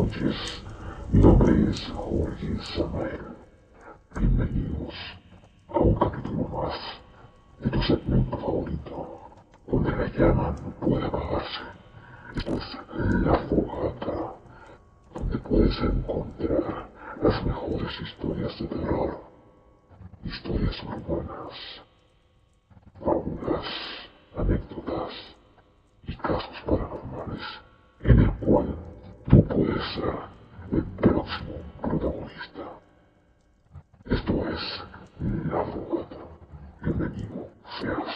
noches, mi nombre es Jorge Samael. Bienvenidos a un capítulo más de tu segmento favorito, donde la llama no puede apagarse. Esto es La Fogata, donde puedes encontrar las mejores historias de terror, historias urbanas, fábulas, anécdotas y casos paranormales, en el cual tú puedes ser el próximo protagonista. Esto es La Fogata. Bienvenido seas.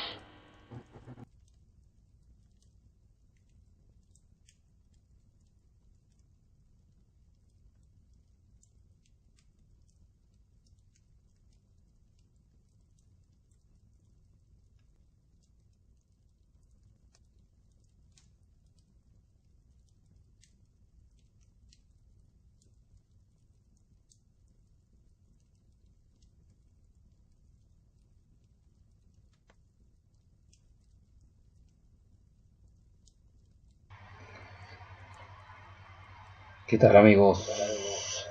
¿Qué tal, amigos?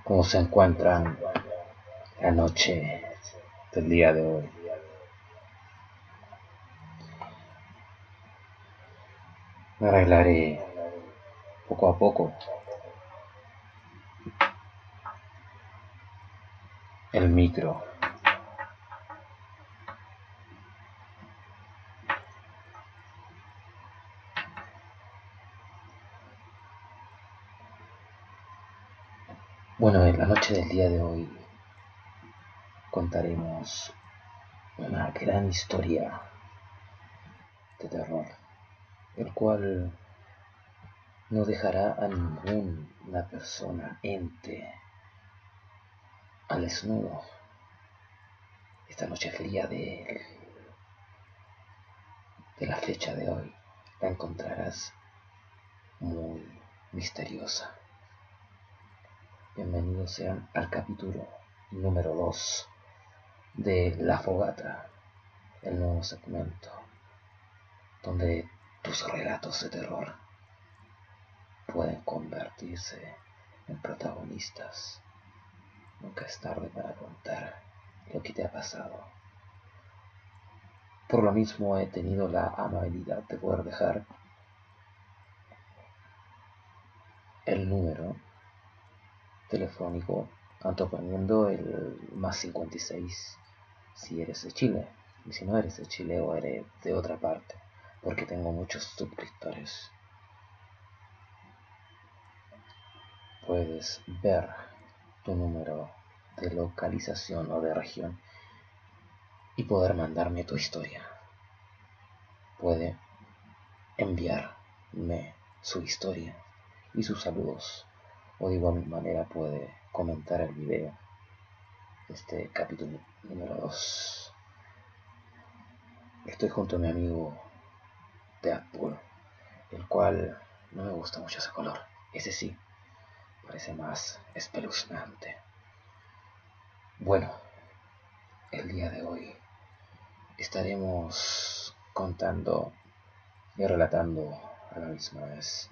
¿Cómo se encuentran la noche del día de hoy? Me arreglaré poco a poco el micro. Bueno, en la noche del día de hoy contaremos una gran historia de terror, el cual no dejará a ninguna persona, ente, al desnudo. Esta noche fría de la fecha de hoy la encontrarás muy misteriosa. Bienvenidos sean al capítulo número 2 de La Fogata, el nuevo segmento donde tus relatos de terror pueden convertirse en protagonistas. Nunca es tarde para contar lo que te ha pasado. Por lo mismo he tenido la amabilidad de poder dejar el número telefónico, anteponiendo el +56 si eres de Chile, y si no eres de Chile o eres de otra parte, porque tengo muchos suscriptores. Puedes ver tu número de localización o de región y poder mandarme tu historia. Puede enviarme su historia y sus saludos, o de igual manera puede comentar el video, este capítulo número 2. Estoy junto a mi amigo Deadpool, el cual no me gusta mucho ese color. Ese sí, parece más espeluznante. Bueno, el día de hoy estaremos contando y relatando a la misma vez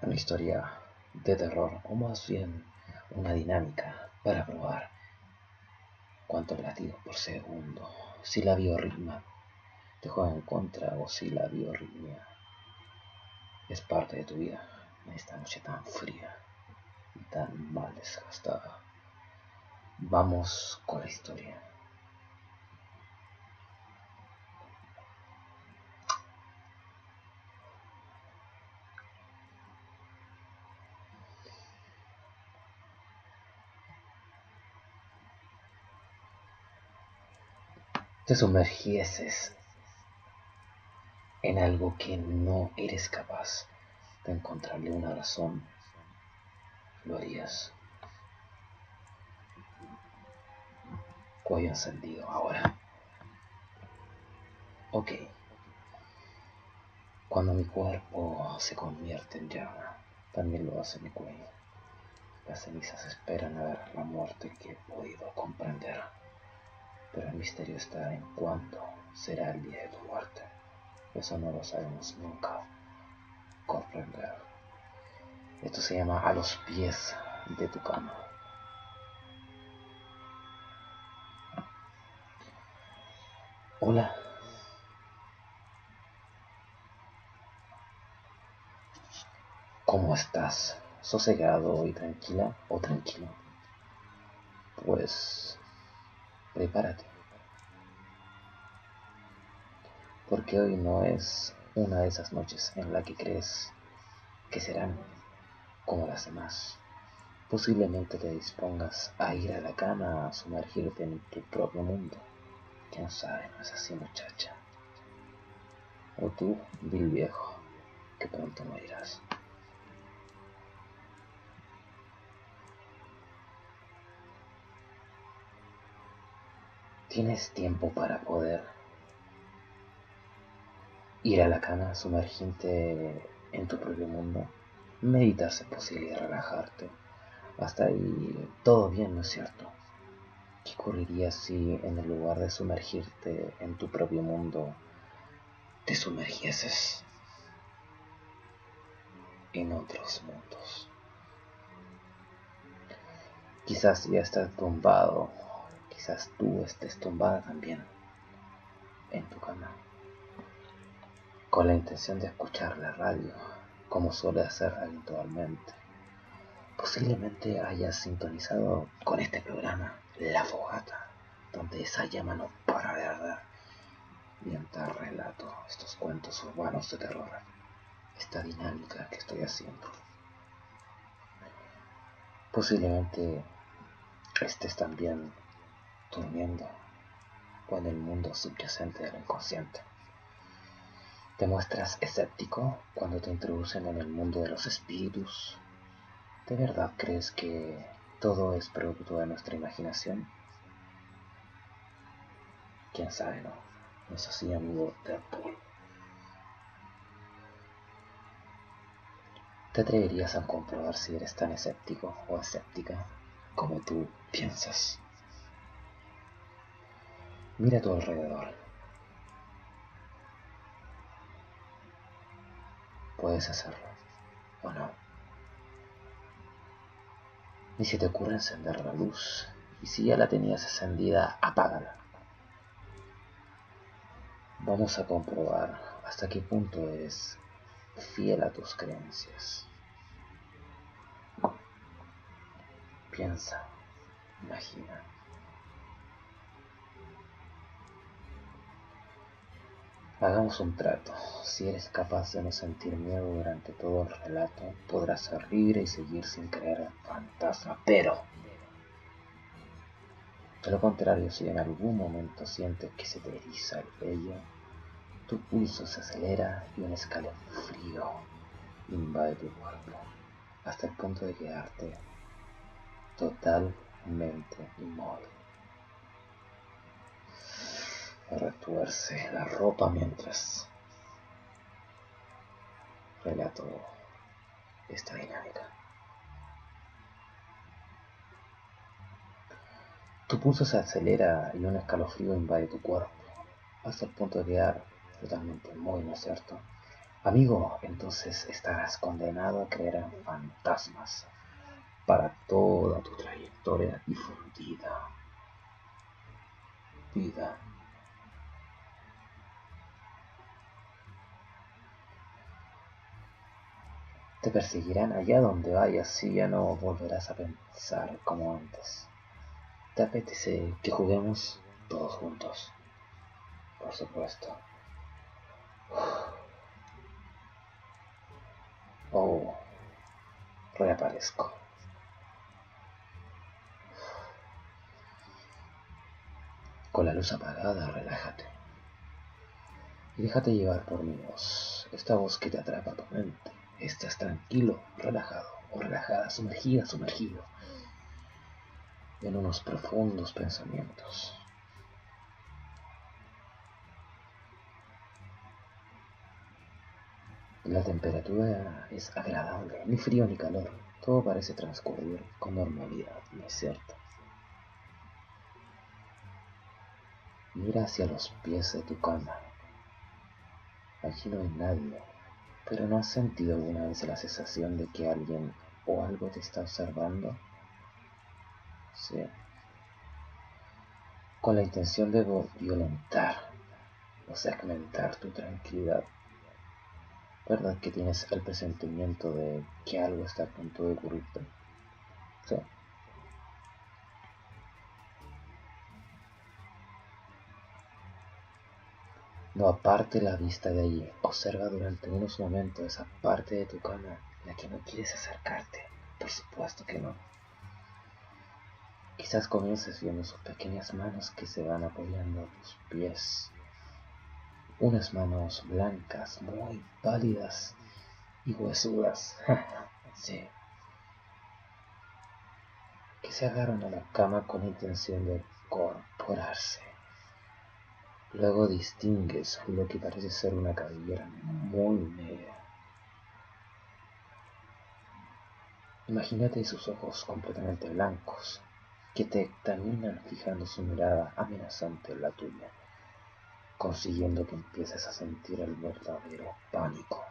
una historia de terror, o más bien una dinámica para probar cuántos latidos por segundo, si la biorritmia te juega en contra o si la biorritmia es parte de tu vida en esta noche tan fría y tan mal desgastada. Vamos con la historia. Te sumergieses en algo que no eres capaz de encontrarle una razón, lo harías. Cuello encendido ahora. Ok. Cuando mi cuerpo se convierte en llama, también lo hace mi cuello. Las cenizas esperan a ver la muerte que he podido comprender. Pero el misterio está en cuánto será el día de tu muerte. Eso no lo sabemos nunca comprender. Esto se llama a los pies de tu cama. Hola. ¿Cómo estás? ¿Sosegado y tranquila o tranquilo? Pues prepárate, porque hoy no es una de esas noches en la que crees que serán como las demás. Posiblemente te dispongas a ir a la cama, a sumergirte en tu propio mundo. ¿Quién sabe? ¿No es así, muchacha? O tú, vil viejo, que pronto morirás. Tienes tiempo para poder ir a la cama, sumergirte en tu propio mundo, meditar si es posible y relajarte. Hasta ahí todo bien, ¿no es cierto? ¿Qué ocurriría si en el lugar de sumergirte en tu propio mundo, te sumergieses en otros mundos? Quizás ya estás tumbado, quizás tú estés tumbada también en tu cama, con la intención de escuchar la radio, como suele hacer habitualmente. Posiblemente hayas sintonizado con este programa, La Fogata, donde esa llama no para de arder, mientras relato estos cuentos urbanos de terror, esta dinámica que estoy haciendo. Posiblemente estés también durmiendo o en el mundo subyacente del inconsciente. ¿Te muestras escéptico cuando te introducen en el mundo de los espíritus? ¿De verdad crees que todo es producto de nuestra imaginación? ¿Quién sabe, no? Eso sí, amigo Deadpool. ¿Te atreverías a comprobar si eres tan escéptico o escéptica como tú piensas? Mira a tu alrededor. Puedes hacerlo, ¿o no? Ni se te ocurre encender la luz, y si ya la tenías encendida, apágala. Vamos a comprobar hasta qué punto eres fiel a tus creencias. Piensa, imagina. Hagamos un trato. Si eres capaz de no sentir miedo durante todo el relato, podrás ser libre y seguir sin creer en fantasma. Pero, de lo contrario, si en algún momento sientes que se te eriza el vello, tu pulso se acelera y un escalofrío invade tu cuerpo, hasta el punto de quedarte totalmente inmóvil. Retuerce la ropa mientras relato esta dinámica. Tu pulso se acelera y un escalofrío invade tu cuerpo, hasta el punto de quedar totalmente inmóvil, ¿no es cierto? Amigo, entonces estarás condenado a creer en fantasmas para toda tu trayectoria difundida. Vida. Te perseguirán allá donde vayas y ya no volverás a pensar como antes. ¿Te apetece que juguemos todos juntos? Por supuesto. Oh, reaparezco. Con la luz apagada, relájate. Y déjate llevar por mi voz, esta voz que te atrapa a tu mente. Estás tranquilo, relajado o relajada, sumergida, sumergido en unos profundos pensamientos. La temperatura es agradable, ni frío ni calor. Todo parece transcurrir con normalidad, ¿no es cierto? Mira hacia los pies de tu cama. Allí no hay nadie, pero ¿no has sentido alguna vez la sensación de que alguien o algo te está observando? Sí, con la intención de violentar o segmentar tu tranquilidad. ¿Verdad que tienes el presentimiento de que algo está a punto de ocurrirte? Sí. No aparte la vista de allí. Observa durante unos momentos esa parte de tu cama en la que no quieres acercarte. Por supuesto que no. Quizás comiences viendo sus pequeñas manos que se van apoyando a tus pies. Unas manos blancas, muy pálidas y huesudas. Sí. Que se agarran a la cama con intención de incorporarse. Luego distingues lo que parece ser una cabellera muy negra. Imagínate sus ojos completamente blancos, que te examinan fijando su mirada amenazante en la tuya, consiguiendo que empieces a sentir el verdadero pánico.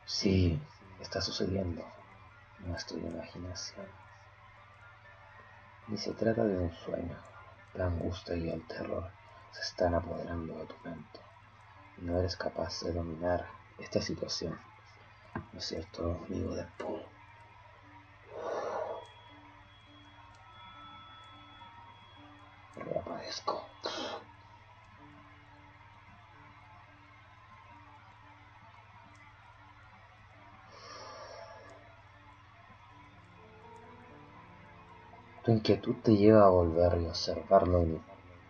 Sí, está sucediendo, no es tu imaginación. Ni se trata de un sueño. La angustia y el terror se están apoderando de tu mente. No eres capaz de dominar esta situación. ¿No es cierto, amigo Deadpool? Reaparezco. Tu inquietud te lleva a volver y observar lo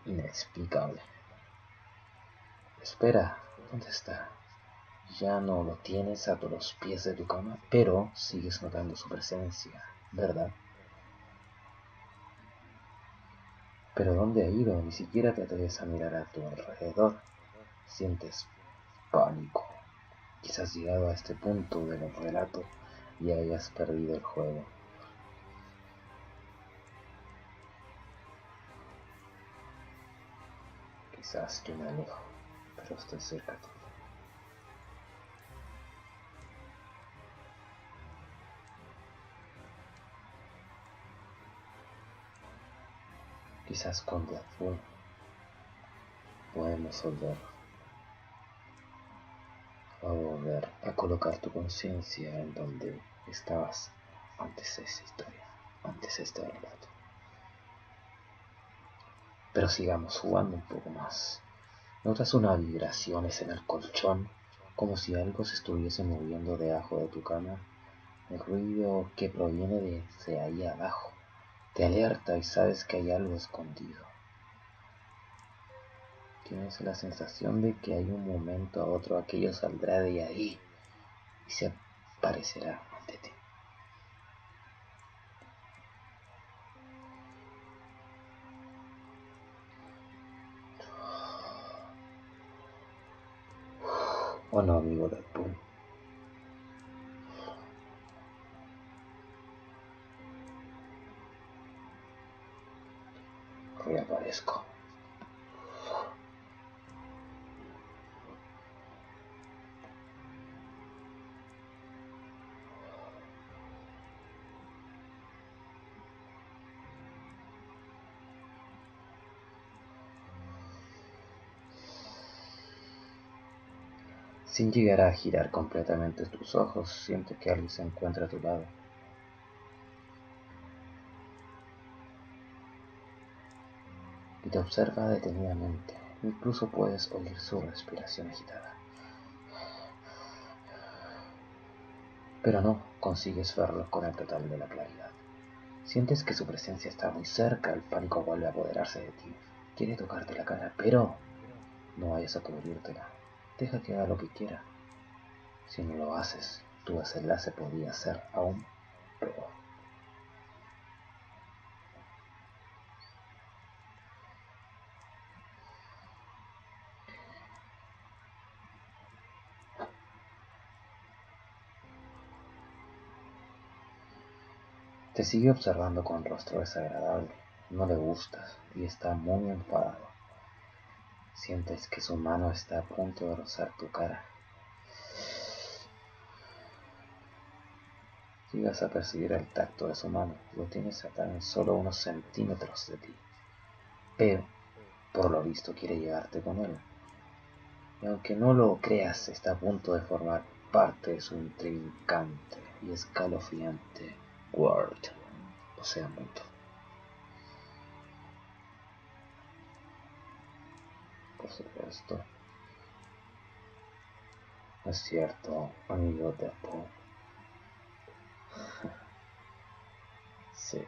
inexplicable. Espera, ¿dónde está? Ya no lo tienes a los pies de tu cama, pero sigues notando su presencia, ¿verdad? Pero ¿dónde ha ido? Ni siquiera te atreves a mirar a tu alrededor. Sientes pánico. Quizás llegado a este punto del relato y hayas perdido el juego. Quizás yo me alejo, pero estoy cerca tuyo. Quizás con Deadpool podemos volver a colocar tu conciencia en donde estabas antes de esa historia, antes de este relato. Pero sigamos jugando un poco más. Notas unas vibraciones en el colchón, como si algo se estuviese moviendo debajo de tu cama. El ruido que proviene desde ahí abajo te alerta y sabes que hay algo escondido. Tienes la sensación de que hay un momento a otro aquello saldrá de ahí y se aparecerá ante ti. ¿O no, amigo Deadpool? Reaparezco. Sin llegar a girar completamente tus ojos, sientes que alguien se encuentra a tu lado. Y te observa detenidamente. Incluso puedes oír su respiración agitada. Pero no consigues verlo con el total de la claridad. Sientes que su presencia está muy cerca, el pánico vuelve a apoderarse de ti. Quiere tocarte la cara, pero no vayas a cubrírtela. Deja que haga lo que quiera. Si no lo haces, tu desenlace podría ser aún peor. Te sigue observando con rostro desagradable. No le gustas y está muy enfadado. Sientes que su mano está a punto de rozar tu cara. Llegas a percibir el tacto de su mano. Lo tienes a tan solo unos centímetros de ti. Pero, por lo visto, quiere llevarte con él. Y aunque no lo creas, está a punto de formar parte de su intrincante y escalofriante world, o sea, mundo. Por supuesto. No es cierto, amigo de Poe. Sí.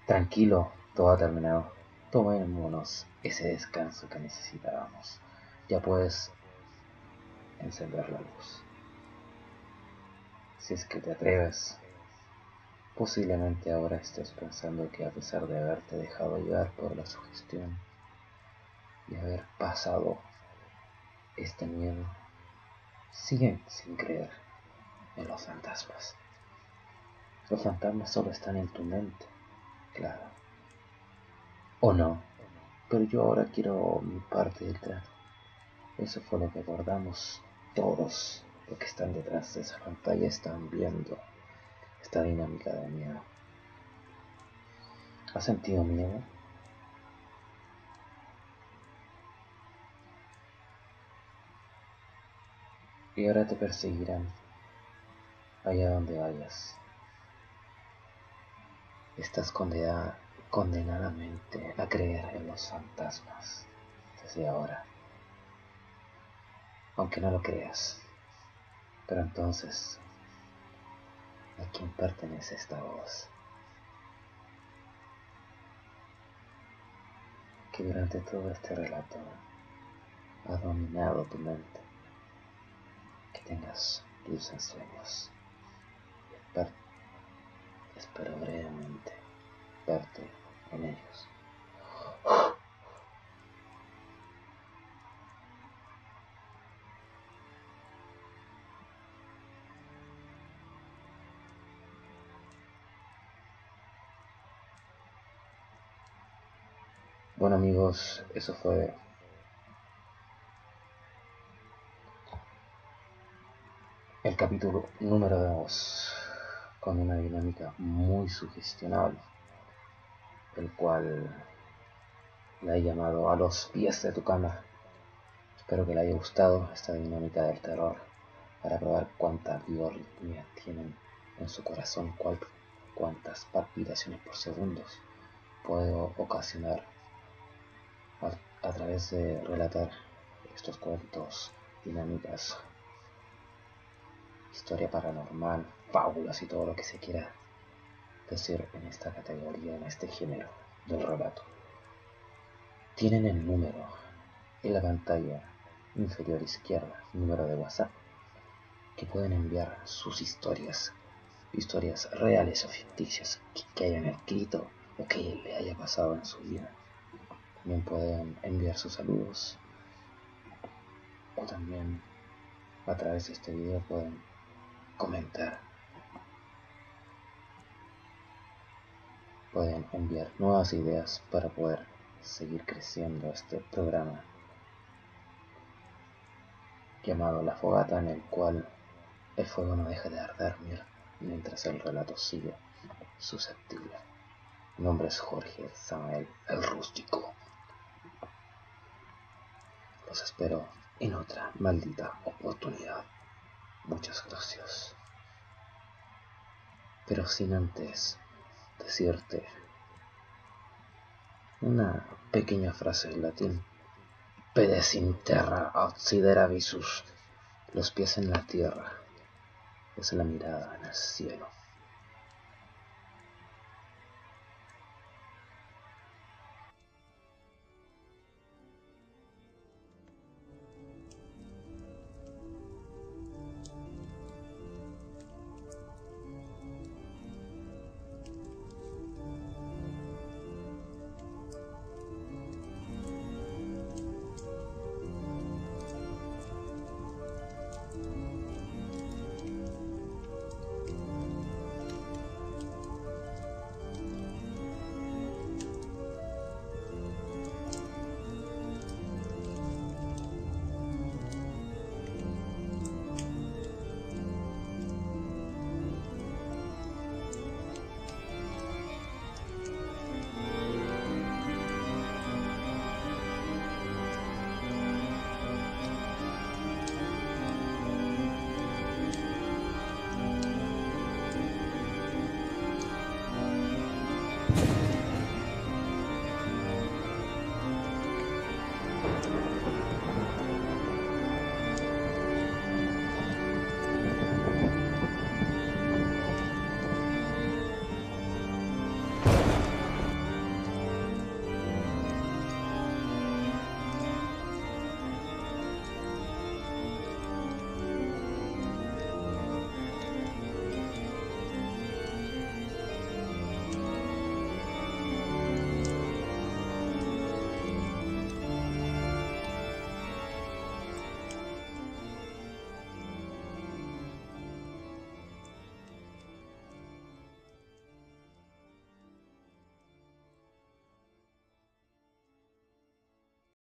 Tranquilo, todo ha terminado. Tomémonos ese descanso que necesitábamos. Ya puedes encender la luz. Si es que te atreves, posiblemente ahora estés pensando que a pesar de haberte dejado llevar por la sugestión y haber pasado este miedo, siguen sin creer en los fantasmas. Los fantasmas solo están en tu mente, claro. O no, pero yo ahora quiero mi parte del trato. Eso fue lo que acordamos todos los que están detrás de esa pantalla, están viendo esta dinámica de miedo. ¿Has sentido miedo? Y ahora te perseguirán allá donde vayas. Estás condenadamente a creer en los fantasmas desde ahora. Aunque no lo creas. Pero entonces, ¿a quién pertenece esta voz? Que durante todo este relato ha dominado tu mente. Que tengas dulces sueños. Espero brevemente verte en ellos. Bueno amigos, eso fue el capítulo número 2, con una dinámica muy sugestionable, el cual la he llamado A los pies de tu cama. Espero que le haya gustado esta dinámica del terror, para probar cuánta biorritmia tienen en su corazón, cuántas palpitaciones por segundos puedo ocasionar a través de relatar estos cuentos, dinámicas, historia paranormal, fábulas y todo lo que se quiera decir en esta categoría, en este género del relato. Tienen el número en la pantalla inferior izquierda, número de WhatsApp, que pueden enviar sus historias reales o ficticias que hayan escrito o que le haya pasado en su vida. También pueden enviar sus saludos, o también a través de este video pueden comentar, pueden enviar nuevas ideas para poder seguir creciendo este programa llamado La Fogata, en el cual el fuego no deja de arder mientras el relato sigue susceptible. Mi nombre es Jorge Samael, el Rústico. Los espero en otra maldita oportunidad. Muchas gracias. Pero sin antes decirte una pequeña frase en latín. Pedes in terra auxidera visus. Los pies en la tierra es la mirada en el cielo.